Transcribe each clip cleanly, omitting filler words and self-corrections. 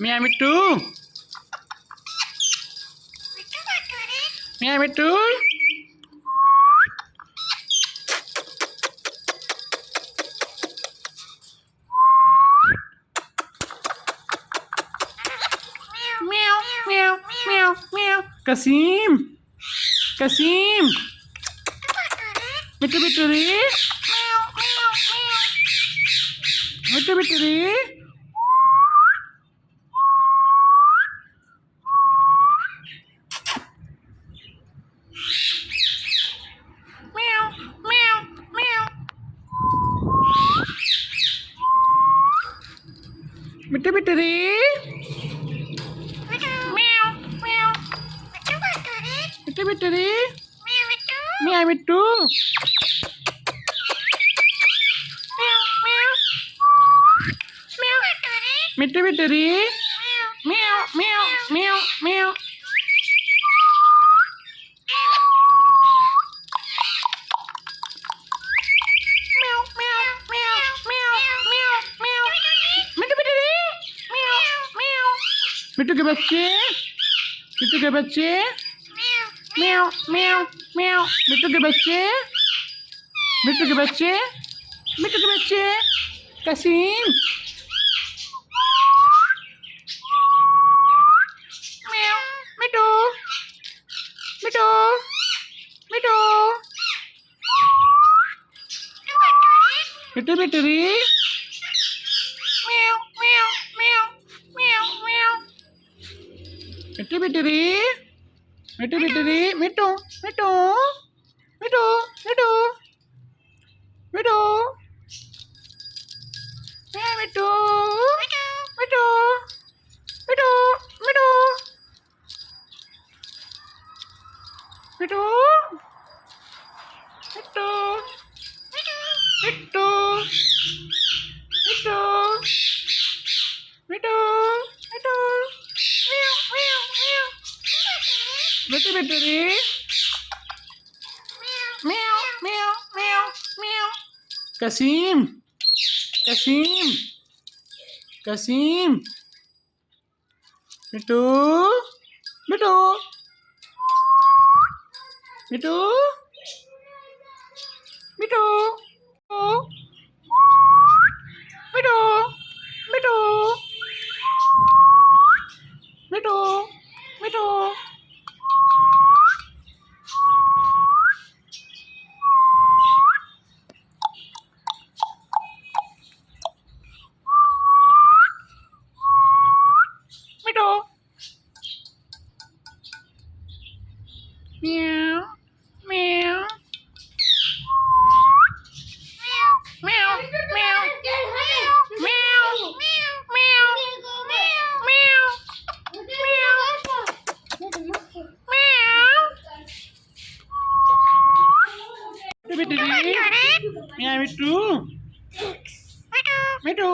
Meow Mittu. Meow Mittu. Meow meow meow meow. Kasim. Kasim. Mittu Mittu re. Mittu Mittu re. Meow meow meow. Mittu Mittu re. Meow meow. Mittu Mittu re. Meow Mittu. Meow meow. Meow. Mittu Mittu re. Meow meow meow meow. Meow meow meow meow meow meow. Mittu Mittu re. Meow meow. मिट्टू के बच्चे मिट्टू के बच्चे म्याऊ म्याऊ म्याऊ मिट्टू के बच्चे मिट्टू के बच्चे मिट्टू के बच्चे कसीम म्याऊ मिट्टू मिट्टू मिट्टू मिट्टू मिट्टू री म्याऊ म्याऊ म्याऊ म्याऊ म्याऊ मिट्टू मिट्टू री मिट्टू मिट्टू री मिट्टू मिट्टू मिट्टू मिट्टू मिट्टू मिट्टू मिट्टू मिट्टू मिट्टू मिट्टू मिट्टू मिट्टू मिट्टू मिट्टू मिट्टू म्याऊ म्याऊ म्याऊ मिट्टू मिट्टू रे म्याऊ म्याऊ म्याऊ म्याऊ कसीम कसीम कसीम मिट्टू मिट्टू मिट्टू मिट्टू मिट्टू मिट्टू मिट्टू मिट्टू मिट्टू म्याऊ म्याऊ म्याऊ म्याऊ म्याऊ म्याऊ म्याऊ मिट्टू मिट्टू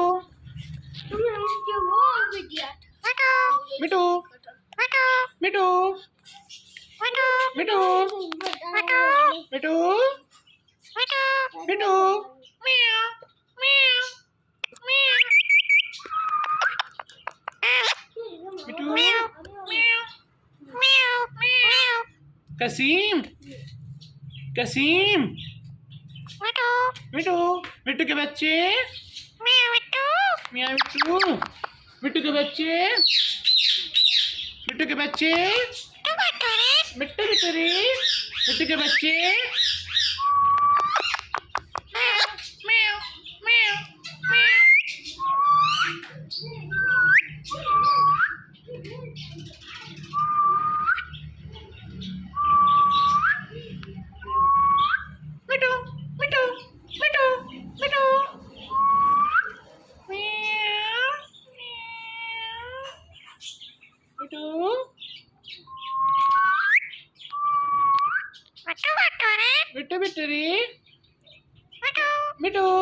मिट्टू मिट्टू मिट्टू मिट्टू मिट्टू म्याऊ म्याऊ म्याऊ मिट्टू म्याऊ म्याऊ म्याऊ कसीम कसीम मिट्टू मिट्टू मिट्टू के बच्चे म्याऊ मिट्टू म्याऊ मिट्टू मिट्टू के बच्चे मिट्टू के बच्चे मिट्टू मिट्टू रे मिट्टू के बच्चे म्याऊ म्याऊ म्याऊ म्याऊ मिट्टू मिट्टू मिट्टू मिट्टू म्याऊ मिट्टू मिट्टू मिट्टू रे मिट्टू मिट्टू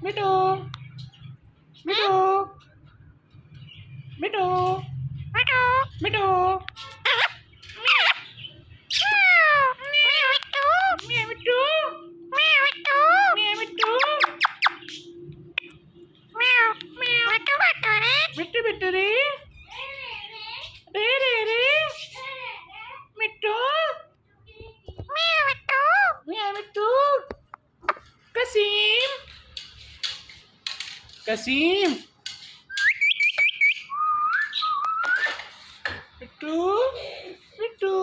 मिट्टू मिट्टू मिट्टू मिट्टू मिट्टू Kasim. Mittu. Mittu.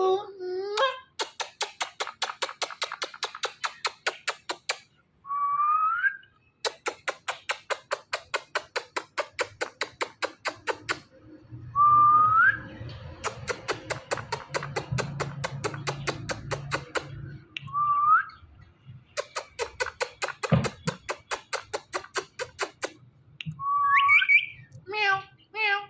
Meow. Meow.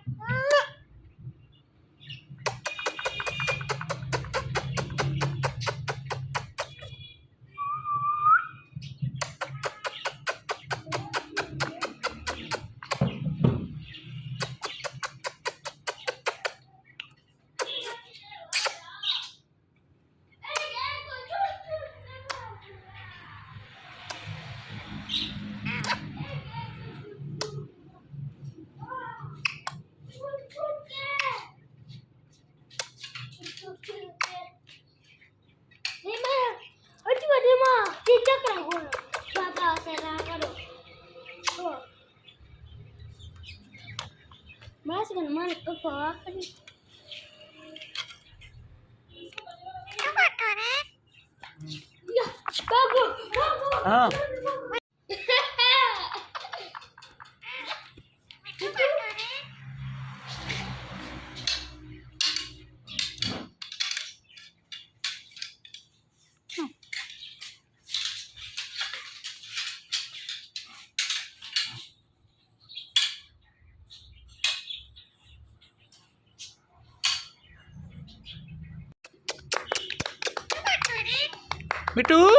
Mas kan mana ke bawah kan? Ya, bagus, bagus. Ah. Mittu.